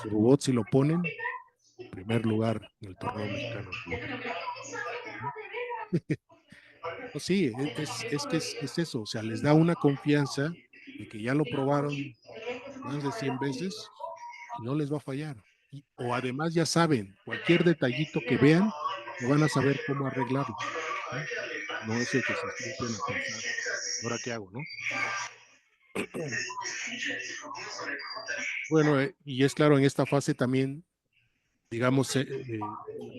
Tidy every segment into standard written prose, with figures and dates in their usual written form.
su robot, si lo ponen, primer lugar en el torneo mexicano de robótica. No, sí, es que es eso, o sea, les da una confianza de que ya lo probaron más de 100 veces y no les va a fallar. O además ya saben, cualquier detallito que vean, ya van a saber cómo arreglarlo. ¿Sí? No eso de que se sienten a pensar, ¿ahora qué hago, no? Bueno, y es claro, en esta fase también, digamos, el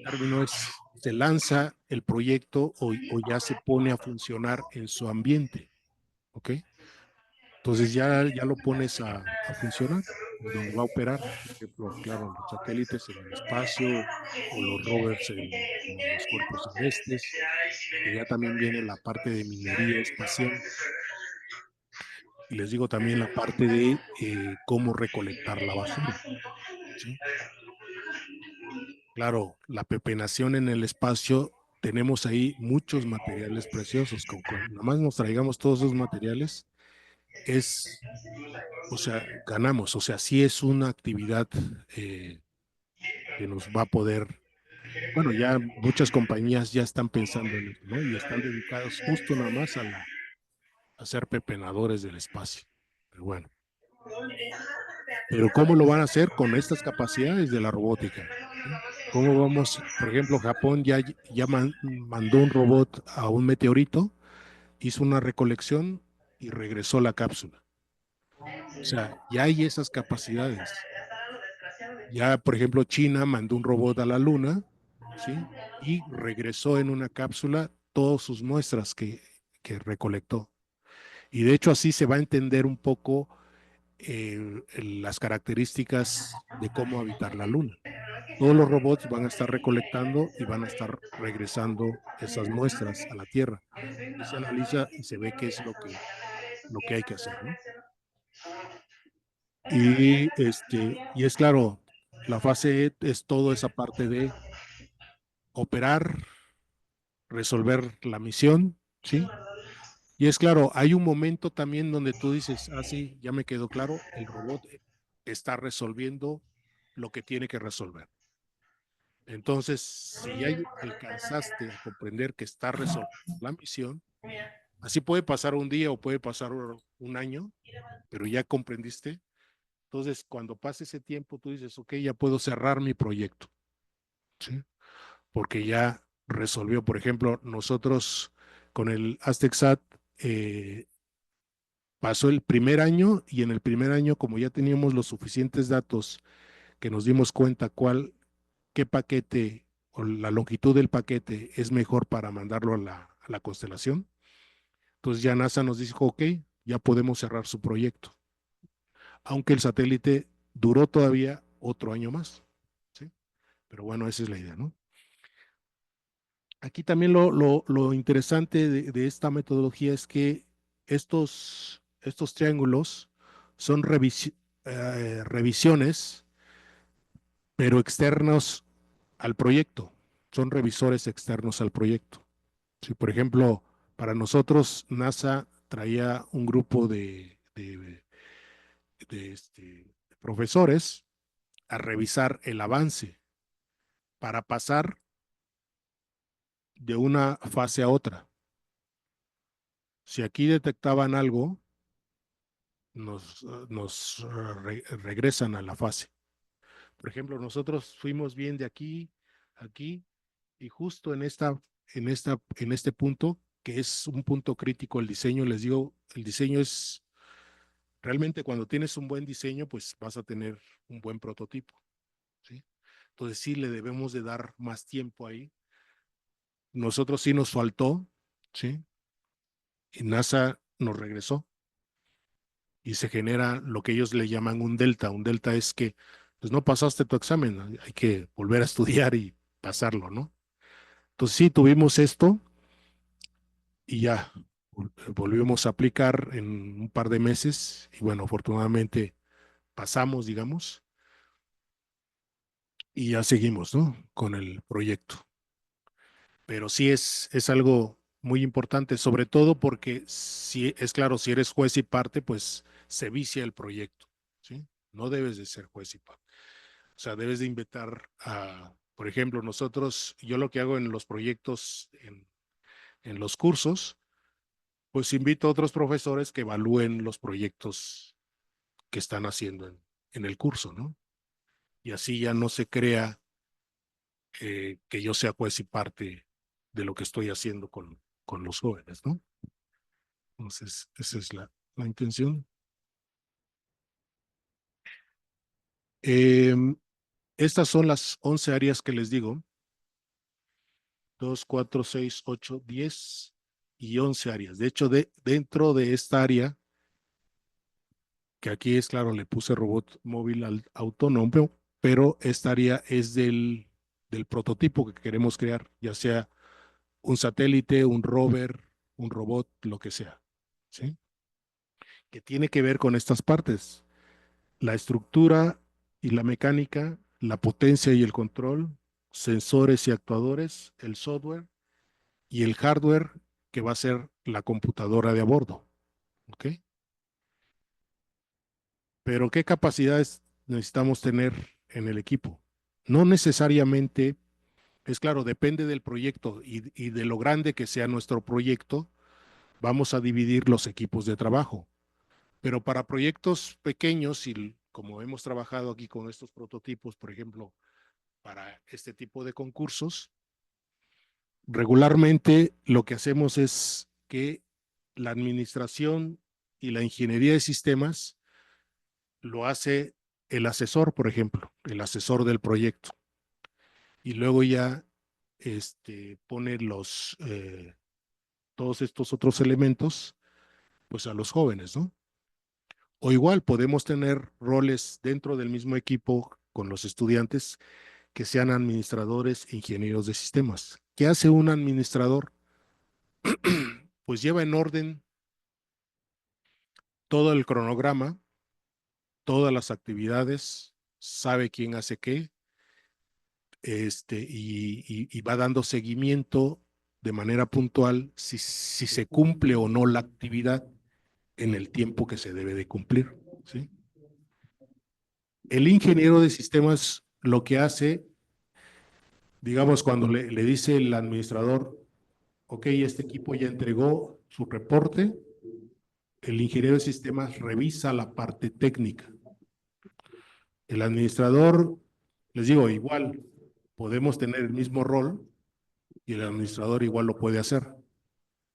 término es, se lanza el proyecto o ya se pone a funcionar en su ambiente, ¿ok? Entonces ya lo pones a funcionar, en donde va a operar, por ejemplo, claro, los satélites en el espacio o los rovers en los cuerpos celestes, porque ya también viene la parte de minería espacial y les digo también la parte de cómo recolectar la basura, ¿sí? Claro, la pepenación en el espacio, tenemos ahí muchos materiales preciosos, con nada más nos traigamos todos esos materiales, es, o sea, ganamos, o sea, sí es una actividad eh, que nos va a poder, bueno, ya muchas compañías ya están pensando en eso, ¿no? Y están dedicados justo nada más a ser pepenadores del espacio. Pero bueno, pero ¿cómo lo van a hacer con estas capacidades de la robótica? ¿Sí? ¿Cómo vamos? Por ejemplo, Japón ya mandó un robot a un meteorito, hizo una recolección y regresó la cápsula. O sea, ya hay esas capacidades. Ya, por ejemplo, China mandó un robot a la Luna, ¿sí? Y regresó en una cápsula todas sus muestras que recolectó. Y de hecho así se va a entender un poco las características de cómo habitar la Luna. Todos los robots van a estar recolectando y van a estar regresando esas muestras a la Tierra. Y se analiza y se ve qué es lo que hay que hacer, ¿no? Y es claro, la fase E es toda esa parte de operar, resolver la misión, ¿sí? Y es claro, hay un momento también donde tú dices, ah, sí, ya me quedó claro, el robot está resolviendo lo que tiene que resolver. Entonces, si ya alcanzaste a comprender que está resolviendo la misión, así puede pasar un día o puede pasar un año, pero ya comprendiste. Entonces, cuando pase ese tiempo, tú dices, ok, ya puedo cerrar mi proyecto, ¿sí? Porque ya resolvió, por ejemplo, nosotros con el Aztecsat pasó el primer año y en el primer año, como ya teníamos los suficientes datos que nos dimos cuenta qué paquete o la longitud del paquete es mejor para mandarlo a la constelación, entonces ya NASA nos dijo, ok, ya podemos cerrar su proyecto, aunque el satélite duró todavía otro año más, ¿sí? Pero bueno, esa es la idea, ¿no? Aquí también lo interesante de esta metodología es que estos triángulos son revisiones, pero externos al proyecto. Son revisores externos al proyecto. Si, por ejemplo, para nosotros NASA traía un grupo de profesores a revisar el avance para pasar de una fase a otra. Si aquí detectaban algo, regresan a la fase. Por ejemplo, nosotros fuimos bien de aquí, aquí, y justo en este punto, que es un punto crítico el diseño, les digo, el diseño es, realmente cuando tienes un buen diseño, pues vas a tener un buen prototipo, ¿sí? Entonces sí le debemos de dar más tiempo ahí. Nosotros sí nos faltó, ¿sí? Y NASA nos regresó y se genera lo que ellos le llaman un delta. Un delta es que pues no pasaste tu examen, ¿no? Hay que volver a estudiar y pasarlo, ¿no? Entonces sí, tuvimos esto y ya volvimos a aplicar en un par de meses y bueno, afortunadamente pasamos, digamos, y ya seguimos, ¿no? Con el proyecto. Pero sí es algo muy importante, sobre todo porque si es claro, si eres juez y parte, pues se vicia el proyecto, ¿sí? No debes de ser juez y parte. O sea, debes de invitar por ejemplo, yo lo que hago en los proyectos, en los cursos, pues invito a otros profesores que evalúen los proyectos que están haciendo en el curso, ¿no? Y así ya no se crea que yo sea juez y parte de lo que estoy haciendo con los jóvenes, ¿no? Entonces, esa es la intención. Eh, Estas son las 11 áreas que les digo. 2, 4, 6, 8, 10 y 11 áreas. De hecho, dentro de esta área, que aquí es claro, le puse robot móvil autónomo, pero esta área es del prototipo que queremos crear, ya sea un satélite, un rover, un robot, lo que sea, ¿sí? Que tiene que ver con estas partes, la estructura y la mecánica, la potencia y el control, sensores y actuadores, el software y el hardware que va a ser la computadora de a bordo, ¿ok? Pero ¿qué capacidades necesitamos tener en el equipo? No necesariamente, es claro, depende del proyecto y de lo grande que sea nuestro proyecto, vamos a dividir los equipos de trabajo. Pero para proyectos pequeños, y como hemos trabajado aquí con estos prototipos, por ejemplo, para este tipo de concursos, regularmente lo que hacemos es que la administración y la ingeniería de sistemas lo hace el asesor, por ejemplo, el asesor del proyecto. Y luego ya pone todos estos otros elementos pues a los jóvenes, ¿no? O igual podemos tener roles dentro del mismo equipo con los estudiantes que sean administradores e ingenieros de sistemas. ¿Qué hace un administrador? Pues lleva en orden todo el cronograma, todas las actividades, sabe quién hace qué, y va dando seguimiento de manera puntual si se cumple o no la actividad en el tiempo que se debe de cumplir, ¿sí? El ingeniero de sistemas lo que hace, digamos, cuando le dice el administrador, ok, este equipo ya entregó su reporte, el ingeniero de sistemas revisa la parte técnica. El administrador, les digo, igual, podemos tener el mismo rol y el administrador igual lo puede hacer,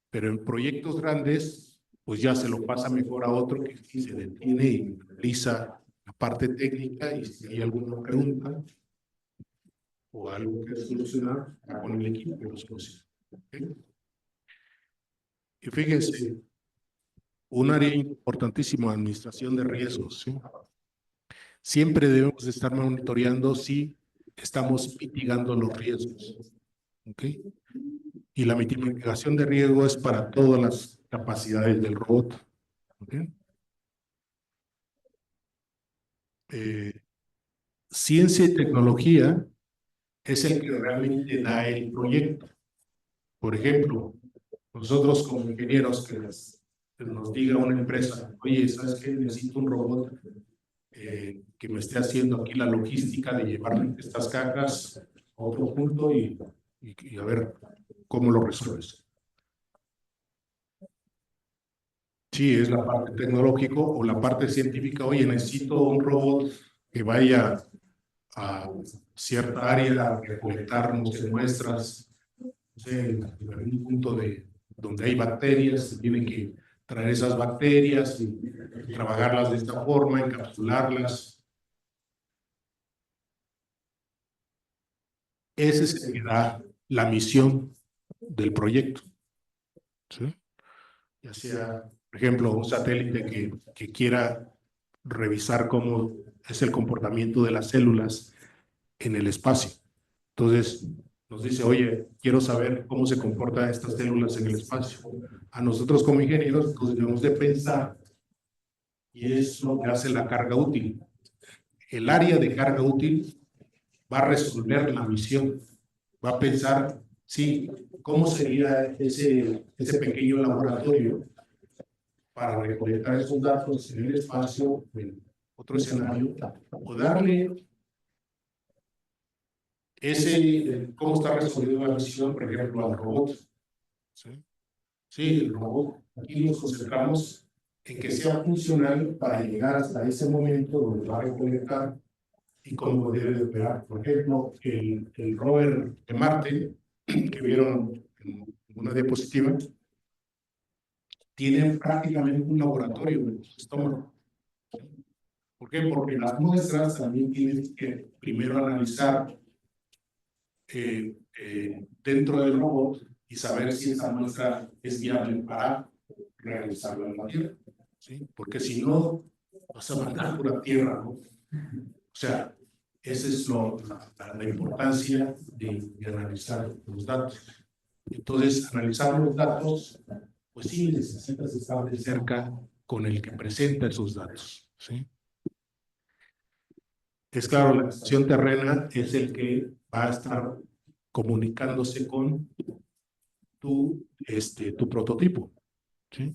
pero en proyectos grandes, pues ya se lo pasa mejor a otro que se detiene y realiza la parte técnica y si hay alguna pregunta o algo que solucionar, con el equipo lo soluciona. ¿Okay? Y fíjense, un área importantísima, administración de riesgos, ¿sí? Siempre debemos estar monitoreando si estamos mitigando los riesgos, ¿ok? Y la mitigación de riesgo es para todas las capacidades del robot, ¿ok? Eh, Ciencia y tecnología es el que realmente da el proyecto. Por ejemplo, nosotros como ingenieros que nos diga una empresa, oye, ¿sabes qué? Necesito un robot que me esté haciendo aquí la logística de llevar estas cajas a otro punto y a ver cómo lo resuelves. Sí, es la parte tecnológica o la parte científica. Oye, necesito un robot que vaya a cierta área a recolectar muestras, no sé, en algún punto donde hay bacterias, se tienen que traer esas bacterias y trabajarlas de esta forma, encapsularlas. Ese es el que da la misión del proyecto, ¿sí? Ya sea, por ejemplo, un satélite que quiera revisar cómo es el comportamiento de las células en el espacio. Entonces, nos dice, oye, quiero saber cómo se comportan estas células en el espacio. A nosotros como ingenieros, entonces debemos de pensar, y es lo que hace la carga útil. El área de carga útil va a resolver la misión, va a pensar, sí, cómo sería ese pequeño laboratorio para recolectar esos datos en el espacio, en otro escenario, o darle cómo está resolviendo la misión, por ejemplo, al robot. ¿Sí? Sí, el robot, aquí nos concentramos en que sea funcional para llegar hasta ese momento donde va a recolectar y cómo debe de operar. Por ejemplo, el rover de Marte, que vieron en una diapositiva, tiene prácticamente un laboratorio en su estómago. ¿Por qué? Porque las muestras también tienen que primero analizar dentro del robot y saber si esa muestra es viable para realizarla en la Tierra. ¿Sí? Porque si no, vas a mandar pura tierra, ¿no? O sea, esa es la importancia de analizar los datos. Entonces, analizar los datos, pues sí necesitas estar de cerca con el que presenta esos datos. ¿Sí? Es claro, la estación terrena es el que va a estar comunicándose con tu prototipo. ¿Sí?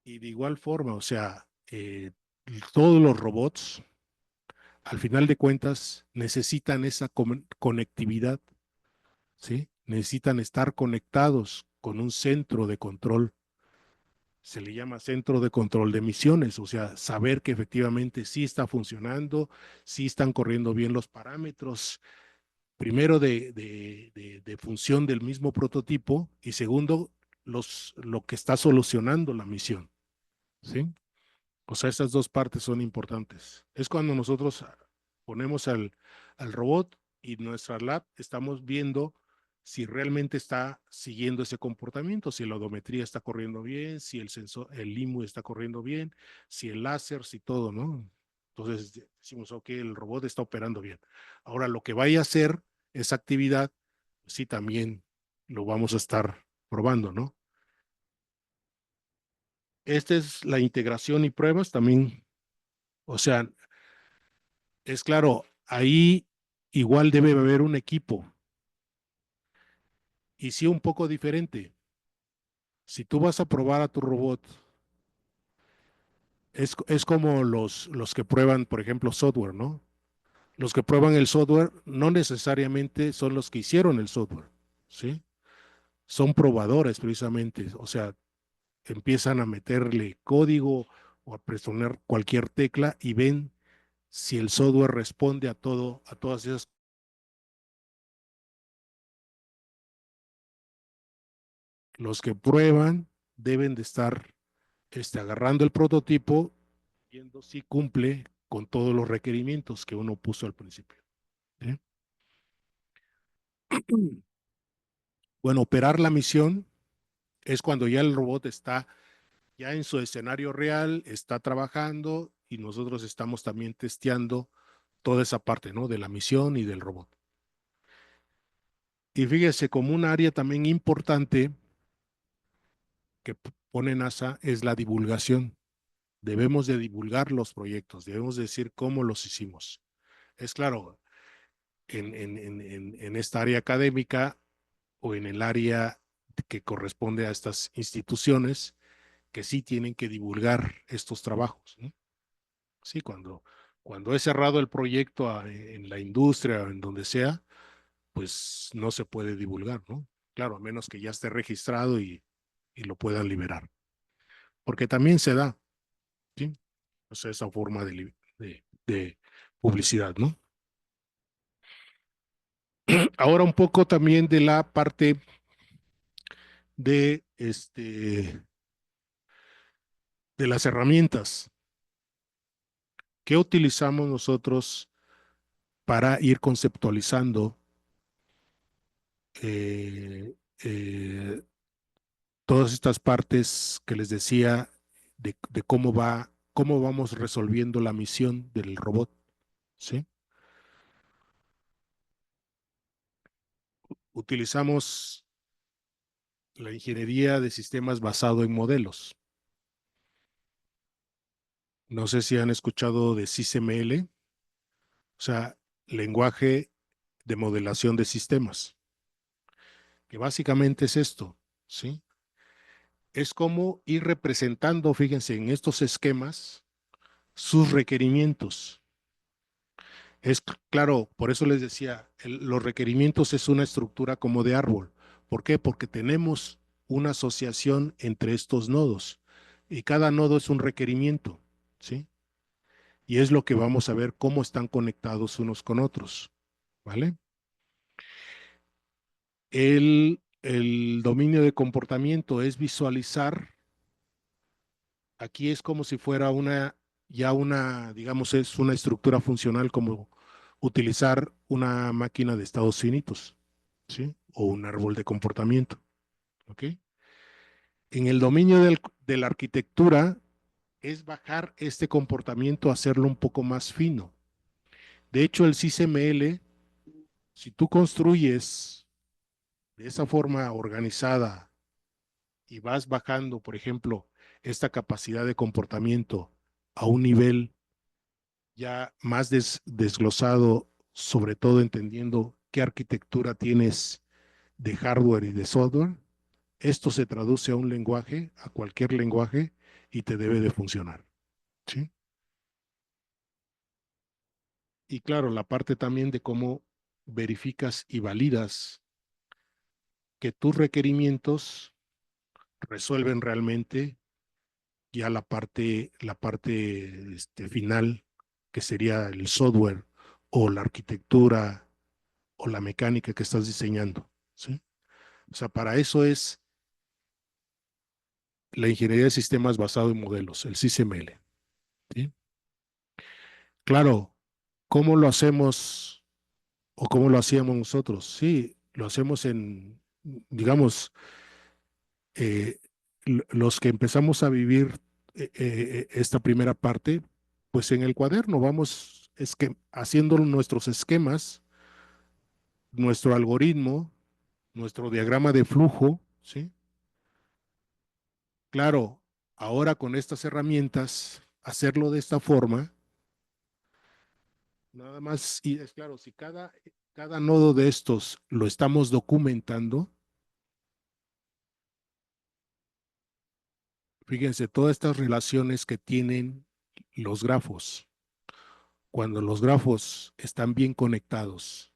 Y de igual forma, o sea, todos los robots, al final de cuentas, necesitan esa conectividad, ¿sí? Necesitan estar conectados con un centro de control. Se le llama centro de control de emisiones, o sea, saber que efectivamente sí está funcionando, sí están corriendo bien los parámetros, primero de función del mismo prototipo y segundo, lo que está solucionando la misión, ¿sí? O sea, esas dos partes son importantes. Es cuando nosotros ponemos al robot y nuestra lab estamos viendo si realmente está siguiendo ese comportamiento, si la odometría está corriendo bien, si el sensor, el LIMU está corriendo bien, si el láser, si todo, ¿no? Entonces decimos, ok, el robot está operando bien. Ahora, lo que vaya a hacer esa actividad, sí, también lo vamos a estar probando, ¿no? Esta es la integración y pruebas también. O sea, es claro, ahí igual debe haber un equipo y sí un poco diferente. Si tú vas a probar a tu robot, es como los que prueban, por ejemplo, software, ¿no? Los que prueban el software no necesariamente son los que hicieron el software, ¿sí? Son probadores precisamente, o sea, empiezan a meterle código o a presionar cualquier tecla y ven si el software responde a todo, a todas esas. Los que prueban deben de estar agarrando el prototipo, viendo si cumple con todos los requerimientos que uno puso al principio. ¿Sí? Bueno, operar la misión es cuando ya el robot está ya en su escenario real, está trabajando y nosotros estamos también testeando toda esa parte, ¿no? De la misión y del robot. Y fíjese, como un área también importante que pone NASA es la divulgación. Debemos de divulgar los proyectos, debemos decir cómo los hicimos. Es claro, en esta área académica o en el área que corresponde a estas instituciones que sí tienen que divulgar estos trabajos, ¿no? Sí, cuando he cerrado el proyecto en la industria o en donde sea, pues no se puede divulgar, ¿no? Claro, a menos que ya esté registrado y lo puedan liberar. Porque también se da, ¿sí? O sea, esa forma de publicidad, ¿no? Ahora un poco también de la parte de, de las herramientas que utilizamos nosotros para ir conceptualizando eh, eh, todas estas partes que les decía de cómo vamos resolviendo la misión del robot, ¿sí? Utilizamos la ingeniería de sistemas basado en modelos. No sé si han escuchado de SysML, o sea, lenguaje de modelación de sistemas, que básicamente es esto, ¿sí? Es como ir representando, fíjense, en estos esquemas, sus requerimientos. Es claro, por eso les decía, los requerimientos es una estructura como de árbol. ¿Por qué? Porque tenemos una asociación entre estos nodos y cada nodo es un requerimiento, ¿sí? Y es lo que vamos a ver cómo están conectados unos con otros, ¿vale? El dominio de comportamiento es visualizar, aquí es como si fuera ya una, digamos, es una estructura funcional como utilizar una máquina de estados finitos, ¿sí? O un árbol de comportamiento, ¿ok? En el dominio de la arquitectura es bajar este comportamiento, hacerlo un poco más fino. De hecho, el SysML, si tú construyes de esa forma organizada y vas bajando, por ejemplo, esta capacidad de comportamiento a un nivel ya más desglosado, sobre todo entendiendo qué arquitectura tienes de hardware y de software, esto se traduce a un lenguaje, a cualquier lenguaje, y te debe de funcionar, ¿sí? Y claro, la parte también de cómo verificas y validas que tus requerimientos resuelven realmente ya la parte final, que sería el software o la arquitectura o la mecánica que estás diseñando, ¿sí? O sea, para eso es la ingeniería de sistemas basado en modelos, el SysML, ¿sí? Claro, ¿cómo lo hacemos o cómo lo hacíamos nosotros? Sí, lo hacemos digamos, eh, los que empezamos a vivir esta primera parte, pues en el cuaderno vamos haciendo nuestros esquemas, nuestro algoritmo, nuestro diagrama de flujo, ¿sí? Claro, ahora con estas herramientas, hacerlo de esta forma, nada más, y es claro, si cada nodo de estos lo estamos documentando, fíjense, todas estas relaciones que tienen los grafos, cuando los grafos están bien conectados,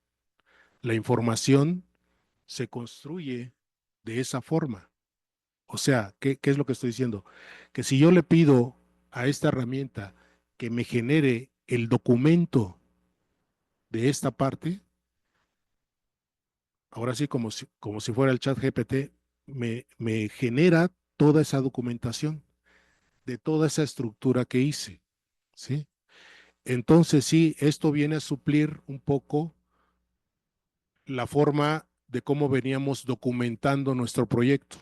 la información se construye de esa forma. O sea, ¿qué es lo que estoy diciendo? Que si yo le pido a esta herramienta que me genere el documento de esta parte, ahora sí como si fuera el chat GPT, me genera toda esa documentación de toda esa estructura que hice, ¿sí? Entonces sí, esto viene a suplir un poco la forma de cómo veníamos documentando nuestro proyecto.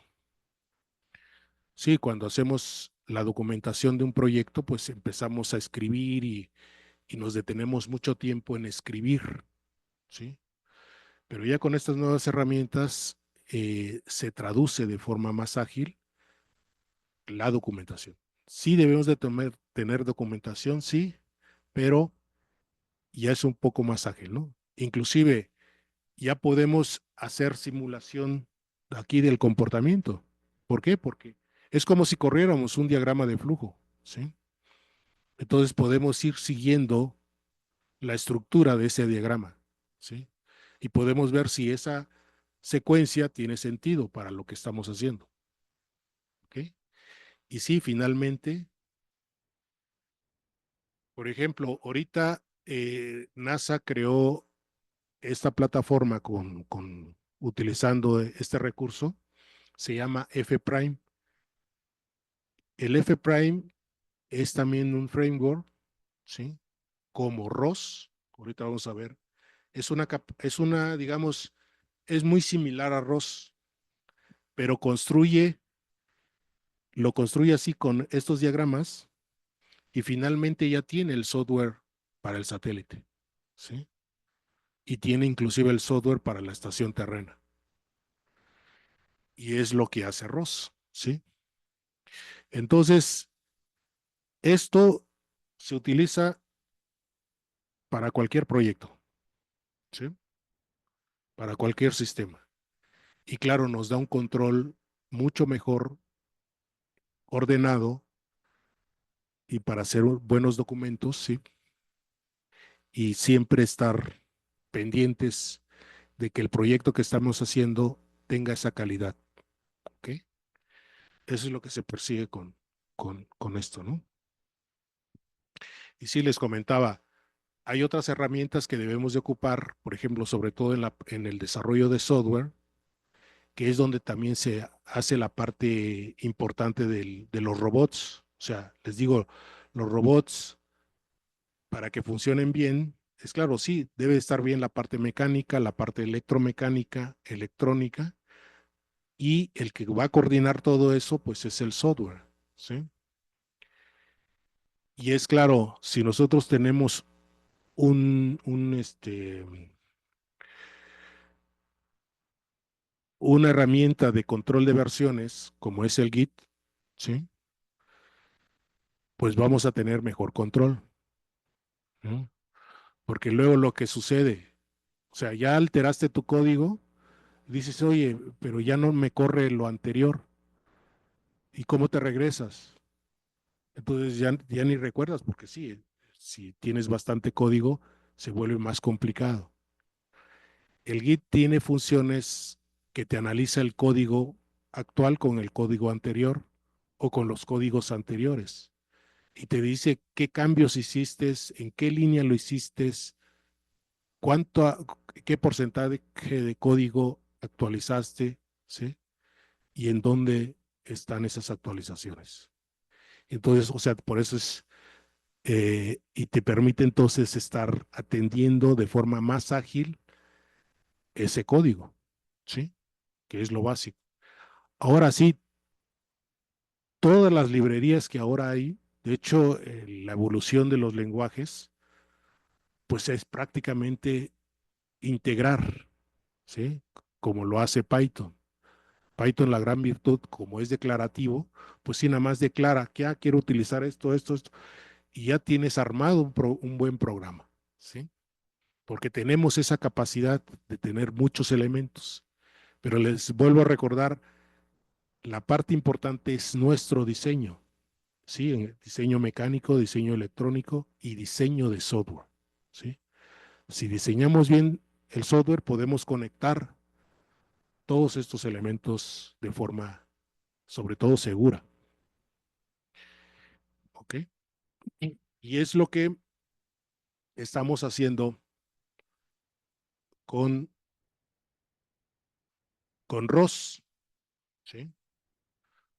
Sí, cuando hacemos la documentación de un proyecto, pues empezamos a escribir y nos detenemos mucho tiempo en escribir, ¿sí? Pero ya con estas nuevas herramientas se traduce de forma más ágil la documentación. Sí debemos de tener documentación, sí, pero ya es un poco más ágil, ¿no? Inclusive ya podemos hacer simulación aquí del comportamiento. ¿Por qué? Porque es como si corriéramos un diagrama de flujo, ¿sí? Entonces podemos ir siguiendo la estructura de ese diagrama, ¿sí? Y podemos ver si esa secuencia tiene sentido para lo que estamos haciendo, ¿ok? Y sí, finalmente, por ejemplo, ahorita NASA creó esta plataforma utilizando este recurso, se llama F-Prime. El F-Prime es también un framework, ¿sí? Como ROS, ahorita vamos a ver, digamos, es muy similar a ROS, pero lo construye así con estos diagramas y finalmente ya tiene el software para el satélite, ¿sí? Y tiene inclusive el software para la estación terrena. Y es lo que hace ROS, ¿sí? Entonces, esto se utiliza para cualquier proyecto, ¿sí? Para cualquier sistema. Y claro, nos da un control mucho mejor ordenado y para hacer buenos documentos, ¿sí? y siempre estar pendientes de que el proyecto que estamos haciendo tenga esa calidad. ¿Ok? Eso es lo que se persigue con esto, ¿no? Y sí les comentaba, hay otras herramientas que debemos de ocupar, por ejemplo, sobre todo en el desarrollo de software, que es donde también se hace la parte importante de los robots. O sea, les digo, los robots, para que funcionen bien, es claro, sí, debe estar bien la parte mecánica, la parte electromecánica, electrónica, y el que va a coordinar todo eso, pues es el software, ¿sí? Y es claro, si nosotros tenemos un una herramienta de control de versiones, como es el Git, ¿sí? Pues vamos a tener mejor control, ¿no? Porque luego lo que sucede, o sea, ya alteraste tu código, dices, oye, pero ya no me corre lo anterior. ¿Y cómo te regresas? Entonces ya ni recuerdas, porque sí, si tienes bastante código, se vuelve más complicado. El Git tiene funciones que te analiza el código actual con el código anterior o con los códigos anteriores y te dice qué cambios hiciste, en qué línea lo hiciste, cuánto, qué porcentaje de código actualizaste, ¿sí? Y en dónde están esas actualizaciones. Entonces, o sea, por eso es, y te permite entonces estar atendiendo de forma más ágil ese código, ¿sí? Que es lo básico. Ahora sí, todas las librerías que ahora hay, de hecho, la evolución de los lenguajes, pues es prácticamente integrar, ¿sí? Como lo hace Python. Python, la gran virtud, como es declarativo, pues sí, nada más declara que quiero utilizar esto, y ya tienes armado un buen programa, ¿sí? Porque tenemos esa capacidad de tener muchos elementos. Pero les vuelvo a recordar, la parte importante es nuestro diseño, ¿sí? En diseño mecánico, diseño electrónico y diseño de software, ¿sí? Si diseñamos bien el software, podemos conectar todos estos elementos de forma, sobre todo, segura, ¿ok? Y es lo que estamos haciendo con, con ROS, ¿sí?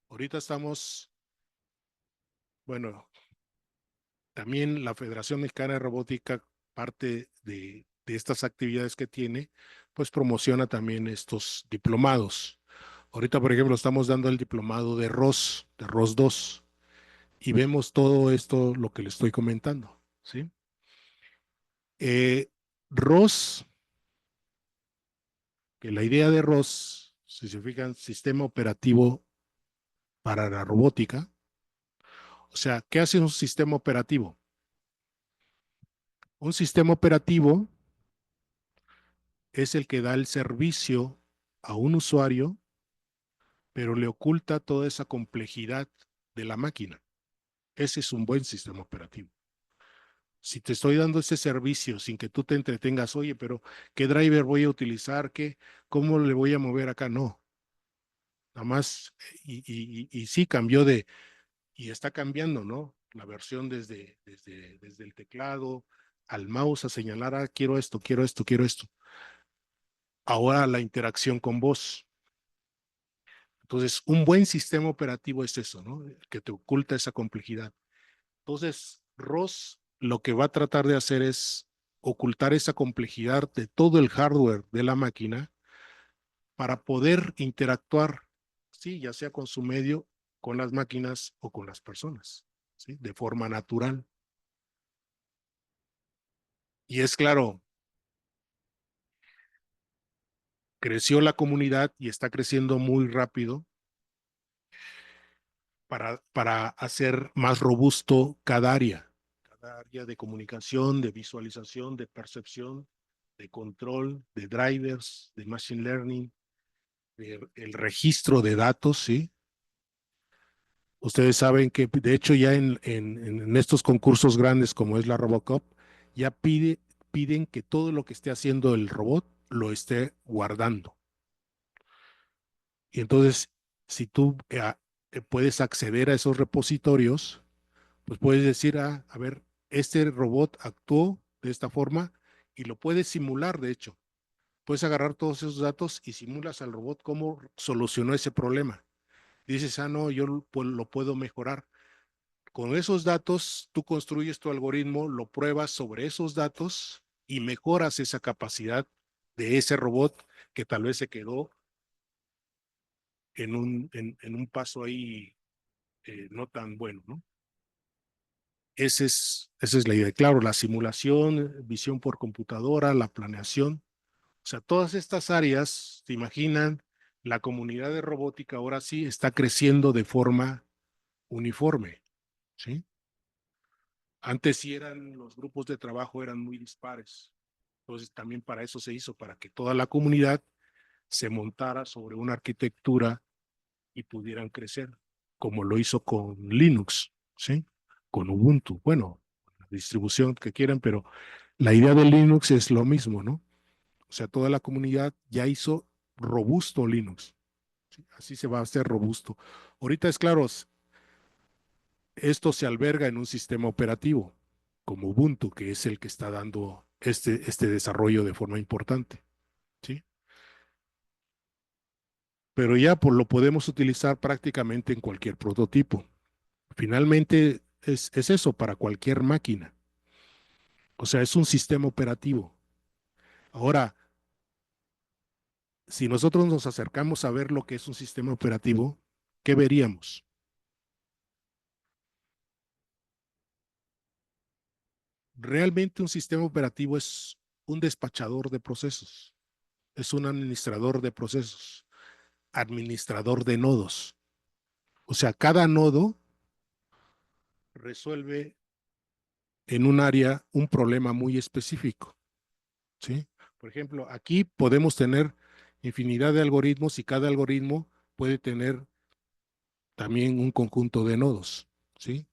Ahorita estamos, bueno, también la Federación Mexicana de Robótica, parte de estas actividades que tiene, pues promociona también estos diplomados. Ahorita, por ejemplo, estamos dando el diplomado de ROS 2, y vemos todo esto, lo que le estoy comentando, ¿sí? ROS, que la idea de ROS, si se fijan, sistema operativo para la robótica. O sea, ¿qué hace un sistema operativo? Un sistema operativo es el que da el servicio a un usuario, pero le oculta toda esa complejidad de la máquina. Ese es un buen sistema operativo. Si te estoy dando ese servicio sin que tú te entretengas, oye, pero ¿qué driver voy a utilizar? ¿Cómo le voy a mover acá? No, nada más, y sí cambió y está cambiando, ¿no? La versión desde el teclado al mouse a señalar, quiero esto, quiero esto, quiero esto. Ahora la interacción con voz. Entonces, un buen sistema operativo es eso, ¿no? Que te oculta esa complejidad. Entonces, ROS lo que va a tratar de hacer es ocultar esa complejidad de todo el hardware de la máquina para poder interactuar, sí, ya sea con su medio, con las máquinas o con las personas, ¿sí? De forma natural. Y es claro, creció la comunidad y está creciendo muy rápido para hacer más robusto cada área de comunicación, de visualización, de percepción, de control, de drivers, de machine learning, el registro de datos, ¿sí? Ustedes saben que, de hecho, ya en estos concursos grandes como es la Robocop, ya piden que todo lo que esté haciendo el robot lo esté guardando. Y entonces, si tú puedes acceder a esos repositorios, pues puedes decir, a ver, este robot actuó de esta forma y lo puedes simular, de hecho. Puedes agarrar todos esos datos y simulas al robot cómo solucionó ese problema. Dices, no, yo pues, lo puedo mejorar. Con esos datos, tú construyes tu algoritmo, lo pruebas sobre esos datos y mejoras esa capacidad de ese robot que tal vez se quedó en un paso ahí no tan bueno, ¿no? Esa es la idea. Claro, la simulación, visión por computadora, la planeación, o sea, todas estas áreas, ¿se imaginan? La comunidad de robótica ahora sí está creciendo de forma uniforme, ¿sí? Antes sí eran, los grupos de trabajo eran muy dispares. Entonces también para eso se hizo, para que toda la comunidad se montara sobre una arquitectura y pudieran crecer, como lo hizo con Linux, ¿sí? Con Ubuntu, bueno, la distribución que quieran, pero la idea de Linux es lo mismo, ¿no? O sea, toda la comunidad ya hizo robusto Linux, ¿sí? Así se va a hacer robusto. Ahorita es claro, esto se alberga en un sistema operativo como Ubuntu, que es el que está dando este desarrollo de forma importante, ¿sí? Pero ya lo podemos utilizar prácticamente en cualquier prototipo. Finalmente es eso para cualquier máquina. O sea, es un sistema operativo. Ahora, si nosotros nos acercamos a ver lo que es un sistema operativo, ¿qué veríamos? Realmente un sistema operativo es un despachador de procesos, es un administrador de procesos, administrador de nodos. O sea, cada nodo resuelve en un área un problema muy específico, ¿sí? Por ejemplo, aquí podemos tener infinidad de algoritmos y cada algoritmo puede tener también un conjunto de nodos, ¿sí?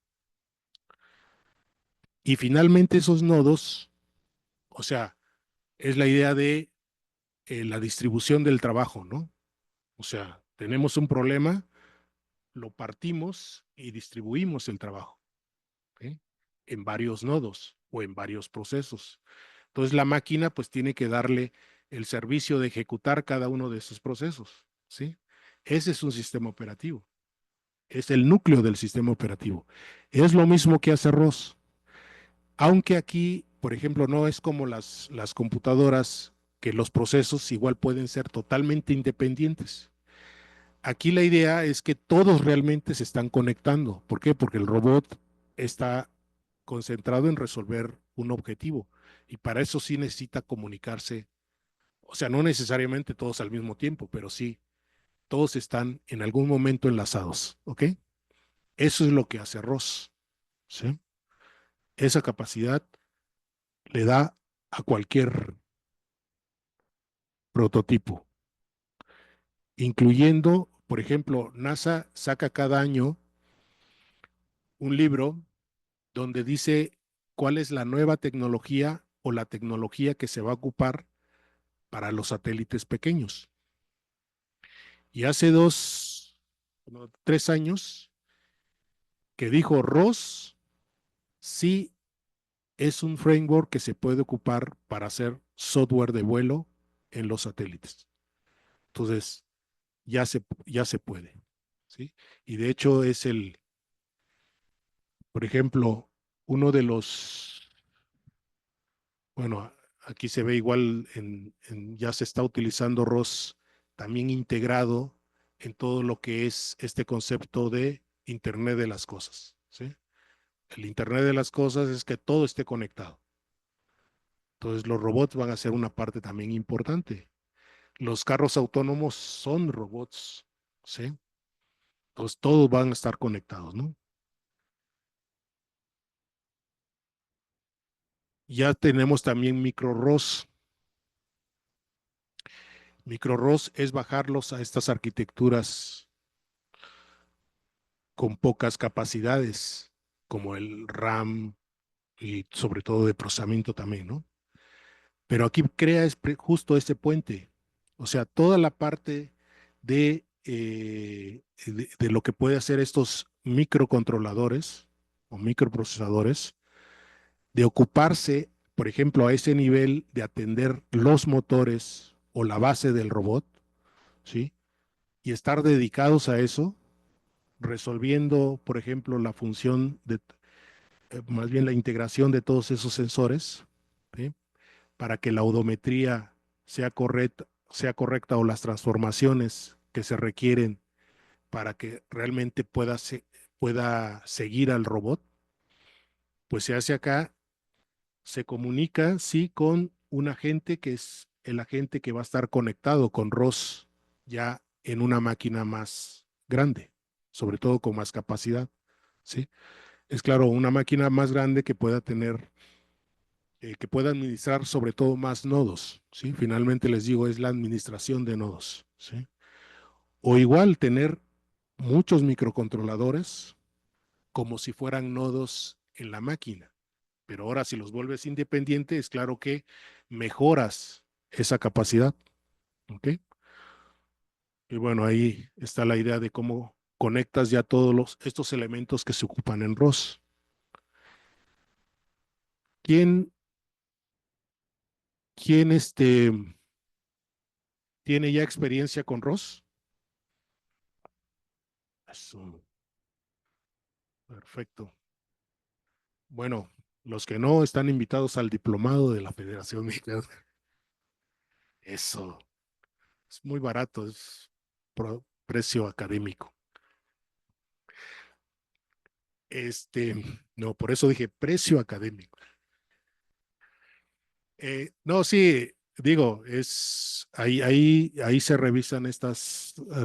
Y finalmente esos nodos, o sea, es la idea de la distribución del trabajo, ¿no? O sea, tenemos un problema, lo partimos y distribuimos el trabajo, ¿sí? En varios nodos o en varios procesos. Entonces la máquina pues tiene que darle el servicio de ejecutar cada uno de esos procesos, ¿sí? Ese es un sistema operativo, es el núcleo del sistema operativo. Es lo mismo que hace ROS, aunque aquí, por ejemplo, no es como las computadoras, que los procesos igual pueden ser totalmente independientes. Aquí la idea es que todos realmente se están conectando. ¿Por qué? Porque el robot está concentrado en resolver un objetivo y para eso sí necesita comunicarse. O sea, no necesariamente todos al mismo tiempo, pero sí, todos están en algún momento enlazados. ¿Ok? Eso es lo que hace ROS. ¿Sí? Esa capacidad le da a cualquier prototipo, incluyendo, por ejemplo, NASA saca cada año un libro donde dice cuál es la nueva tecnología o la tecnología que se va a ocupar para los satélites pequeños. Y hace no, 3 años que dijo Ross, sí es un framework que se puede ocupar para hacer software de vuelo en los satélites. Entonces, ya se puede, ¿sí? Y de hecho es por ejemplo, uno de los, bueno, aquí se ve igual, ya se está utilizando ROS también integrado en todo lo que es este concepto de Internet de las cosas, ¿sí? El Internet de las cosas es que todo esté conectado. Entonces los robots van a ser una parte también importante. Los carros autónomos son robots, ¿sí? Entonces todos van a estar conectados, ¿no? Ya tenemos también microROS. MicroROS es bajarlos a estas arquitecturas con pocas capacidades, como el RAM y sobre todo de procesamiento también, ¿no? Pero aquí crea justo ese puente. O sea, toda la parte de lo que puede hacer estos microcontroladores o microprocesadores, de ocuparse, por ejemplo, a ese nivel de atender los motores o la base del robot, ¿sí? Y estar dedicados a eso, resolviendo, por ejemplo, la función de, más bien la integración de todos esos sensores, ¿sí? Para que la odometría sea correcta o las transformaciones que se requieren para que realmente pueda seguir al robot, pues se hace acá, se comunica, sí, con un agente que es el agente que va a estar conectado con ROS ya en una máquina más grande, sobre todo con más capacidad, ¿sí? Es claro, una máquina más grande que pueda administrar sobre todo más nodos, ¿sí? Finalmente les digo, es la administración de nodos, ¿sí? O igual tener muchos microcontroladores como si fueran nodos en la máquina. Pero ahora si los vuelves independientes, es claro que mejoras esa capacidad, ¿ok? Y bueno, ahí está la idea de cómo conectas ya estos elementos que se ocupan en ROS. ¿Quién, quién tiene ya experiencia con ROS? Eso, perfecto. Bueno, los que no están invitados al diplomado de la Federación Mexicana. Eso, es muy barato, es precio académico. No, por eso dije precio académico. No, sí, digo, ahí se revisan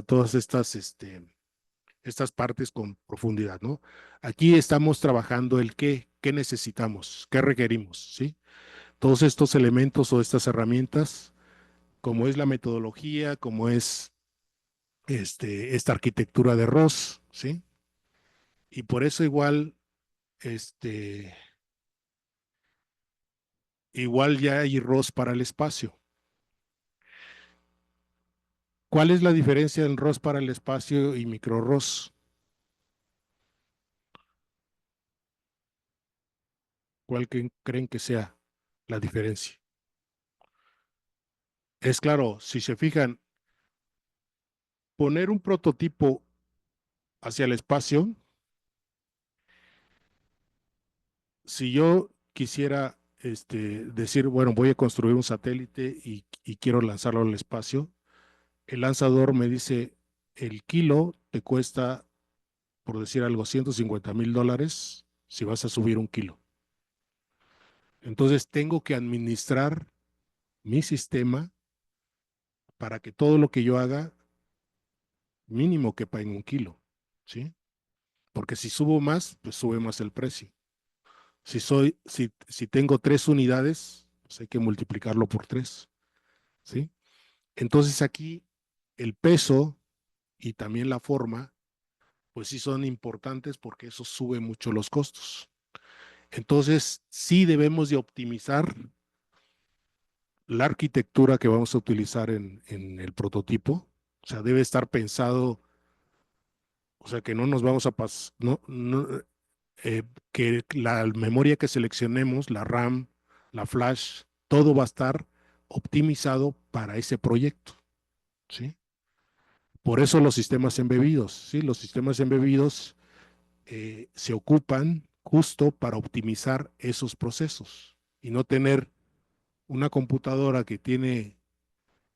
todas estas partes con profundidad, ¿no? Aquí estamos trabajando el qué necesitamos, qué requerimos, ¿sí? Todos estos elementos o estas herramientas, como es la metodología, como es esta arquitectura de ROS, ¿sí? Y por eso este, igual ya hay ROS para el espacio. ¿Cuál es la diferencia en ROS para el espacio y micro ROS? ¿Cuál creen que sea la diferencia? Es claro, si se fijan, poner un prototipo hacia el espacio, si yo quisiera decir, bueno, voy a construir un satélite y quiero lanzarlo al espacio, el lanzador me dice, el kilo te cuesta, por decir algo, $150,000 si vas a subir un kilo. Entonces tengo que administrar mi sistema para que todo lo que yo haga mínimo quepa en un kilo, ¿sí? Porque si subo más, pues sube más el precio. Si tengo 3 unidades, pues hay que multiplicarlo por 3, ¿sí? Entonces aquí el peso y también la forma, pues sí son importantes porque eso sube mucho los costos. Entonces sí debemos de optimizar la arquitectura que vamos a utilizar en el prototipo. O sea, debe estar pensado, o sea, que no nos vamos a pasar, que la memoria que seleccionemos, la RAM, la flash, todo va a estar optimizado para ese proyecto, ¿sí? Por eso los sistemas embebidos, ¿sí? Los sistemas embebidos se ocupan justo para optimizar esos procesos y no tener una computadora que tiene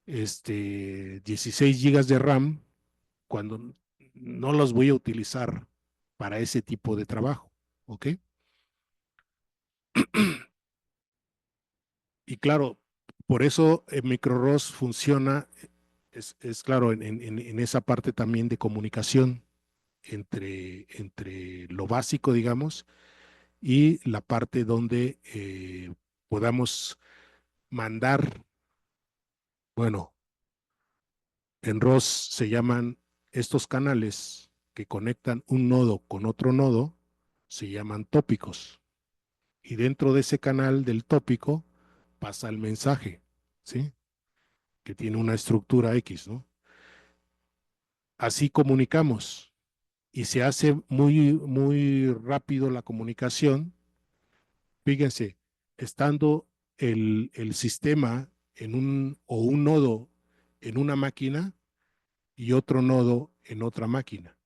16 gigas de RAM cuando no los voy a utilizar para ese tipo de trabajo, ¿ok? Y claro, por eso MicroROS funciona, es claro, en esa parte también de comunicación entre lo básico, digamos, y la parte donde podamos mandar, bueno, en ROS se llaman estos canales que conectan un nodo con otro nodo, se llaman tópicos. Y dentro de ese canal del tópico pasa el mensaje, ¿sí? Que tiene una estructura X, ¿no? Así comunicamos y se hace muy rápido la comunicación. Fíjense, estando el sistema en un nodo en una máquina y otro nodo en otra máquina.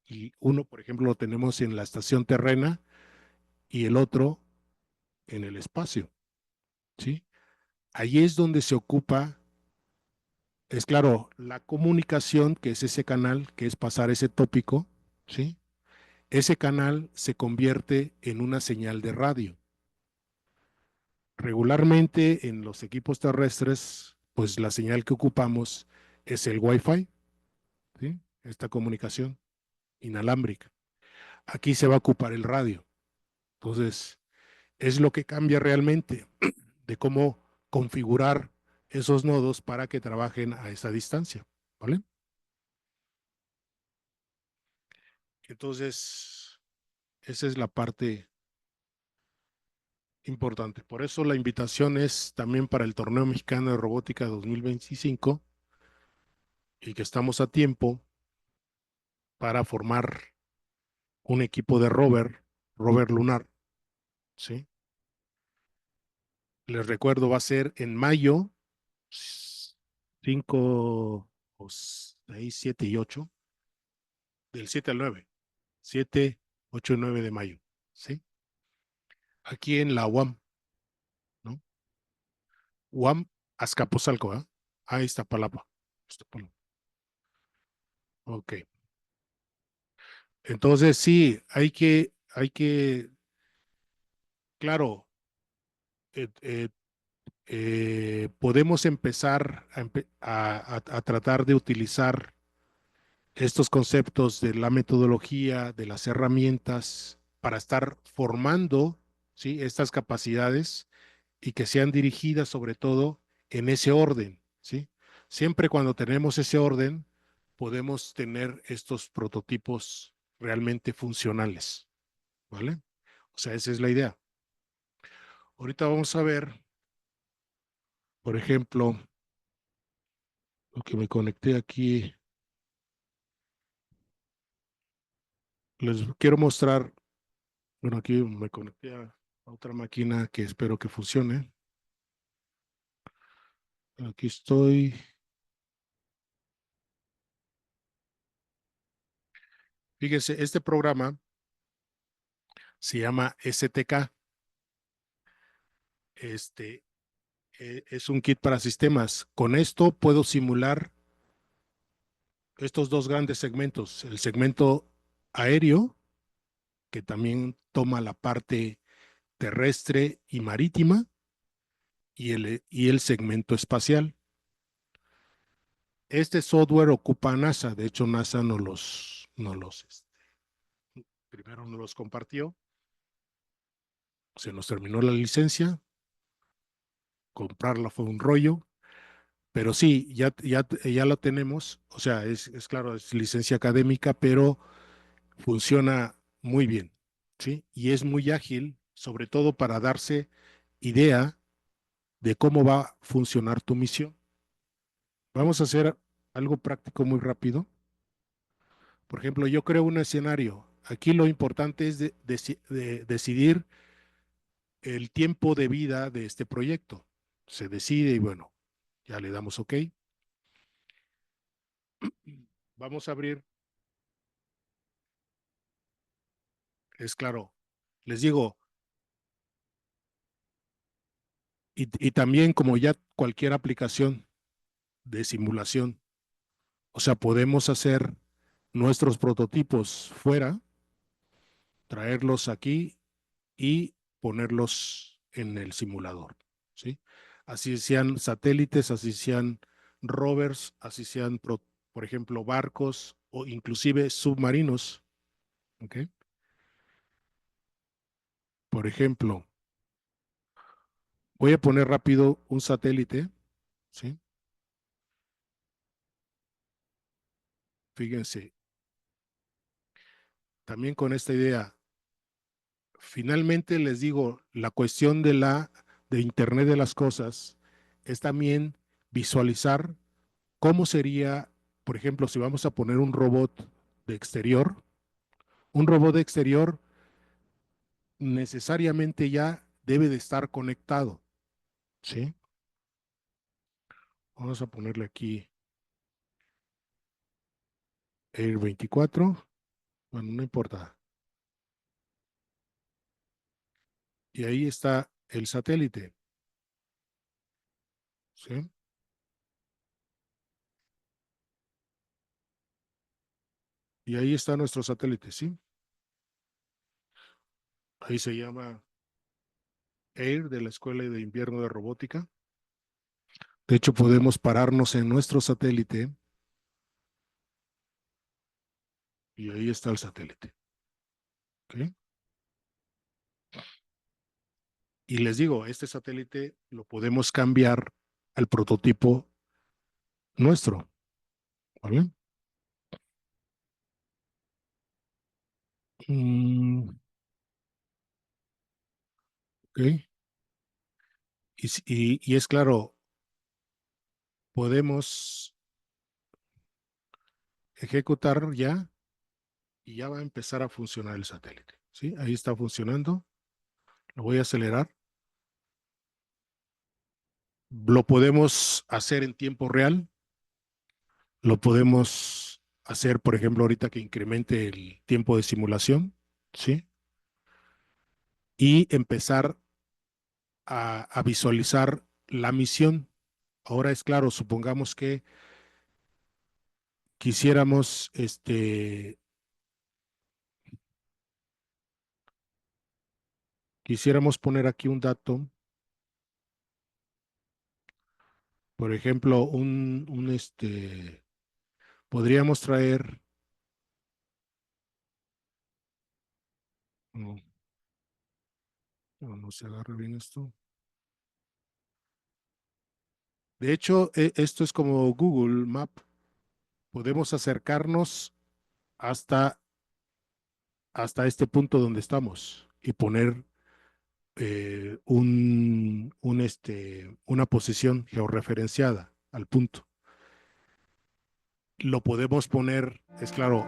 Y uno, por ejemplo, lo tenemos en la estación terrena y el otro en el espacio, ¿sí? Allí es donde se ocupa, es claro, la comunicación, que es ese canal, que es pasar ese tópico, ¿sí? Ese canal se convierte en una señal de radio. Regularmente en los equipos terrestres, pues la señal que ocupamos es el Wi-Fi, ¿sí? Esta comunicación inalámbrica. Aquí se va a ocupar el radio. Entonces, es lo que cambia realmente de cómo configurar esos nodos para que trabajen a esa distancia, ¿vale? Entonces, esa es la parte importante. Por eso la invitación es también para el Torneo Mexicano de Robótica 2025 y que estamos a tiempo para formar un equipo de rover lunar, ¿sí? Les recuerdo, va a ser en mayo 5 o 6, 7 y 8, del 7 al 9, 7, 8 y 9 de mayo, ¿sí? Aquí en la UAM, ¿no? UAM Azcapotzalco, ¿eh? Ahí está Palapa. Ok. Entonces, sí, claro, eh, eh, podemos empezar a tratar de utilizar estos conceptos de la metodología, de las herramientas, para estar formando, ¿sí? Estas capacidades y que sean dirigidas sobre todo en ese orden, ¿sí? Siempre cuando tenemos ese orden, podemos tener estos prototipos realmente funcionales, ¿vale? O sea, esa es la idea. Ahorita vamos a ver, por ejemplo, lo que me conecté aquí. Les quiero mostrar, bueno, aquí me conecté a otra máquina que espero que funcione. Aquí estoy. Fíjense, este programa se llama STK. Este es un kit para sistemas. Con esto puedo simular estos dos grandes segmentos. El segmento aéreo, que también toma la parte terrestre y marítima, y el segmento espacial. Este software ocupa NASA. De hecho, NASA primero nos los compartió. Se nos terminó la licencia. Comprarla fue un rollo. Pero sí, ya lo tenemos. O sea, es claro, es licencia académica, pero funciona muy bien, ¿sí? Y es muy ágil, sobre todo para darse idea de cómo va a funcionar tu misión. Vamos a hacer algo práctico muy rápido. Por ejemplo, yo creo un escenario. Aquí lo importante es de decidir el tiempo de vida de este proyecto. Se decide y bueno, ya le damos OK. Vamos a abrir, es claro, les digo, y también como ya cualquier aplicación de simulación, o sea, podemos hacer nuestros prototipos fuera, traerlos aquí y ponerlos en el simulador, ¿sí? Así sean satélites, así sean rovers, así sean, por ejemplo, barcos o inclusive submarinos, ¿ok? Por ejemplo, voy a poner rápido un satélite, ¿sí? Fíjense, también con esta idea, finalmente les digo, la cuestión de Internet de las cosas es también visualizar cómo sería, por ejemplo, si vamos a poner de exterior, un robot de exterior necesariamente ya debe de estar conectado, ¿sí? Vamos a ponerle aquí Air 24, bueno, no importa. Y ahí está el satélite, ¿sí? Y ahí está nuestro satélite, ¿sí? Ahí se llama Air de la Escuela de Invierno de Robótica. De hecho, podemos pararnos en nuestro satélite y ahí está el satélite, ¿ok? Y les digo, este satélite lo podemos cambiar al prototipo nuestro, ¿vale? Mm, ok. Y es claro, podemos ejecutar ya y ya va a empezar a funcionar el satélite, ¿sí? Ahí está funcionando. Lo voy a acelerar. Lo podemos hacer en tiempo real. Lo podemos hacer, por ejemplo, ahorita que incremente el tiempo de simulación, ¿sí? Y empezar a visualizar la misión. Ahora es claro, supongamos que quisiéramos, quisiéramos poner aquí un dato, por ejemplo, podríamos traer, no, no se agarra bien esto. De hecho, esto es como Google Map. Podemos acercarnos hasta, hasta este punto donde estamos y poner una posición georreferenciada al punto. Lo podemos poner, es claro,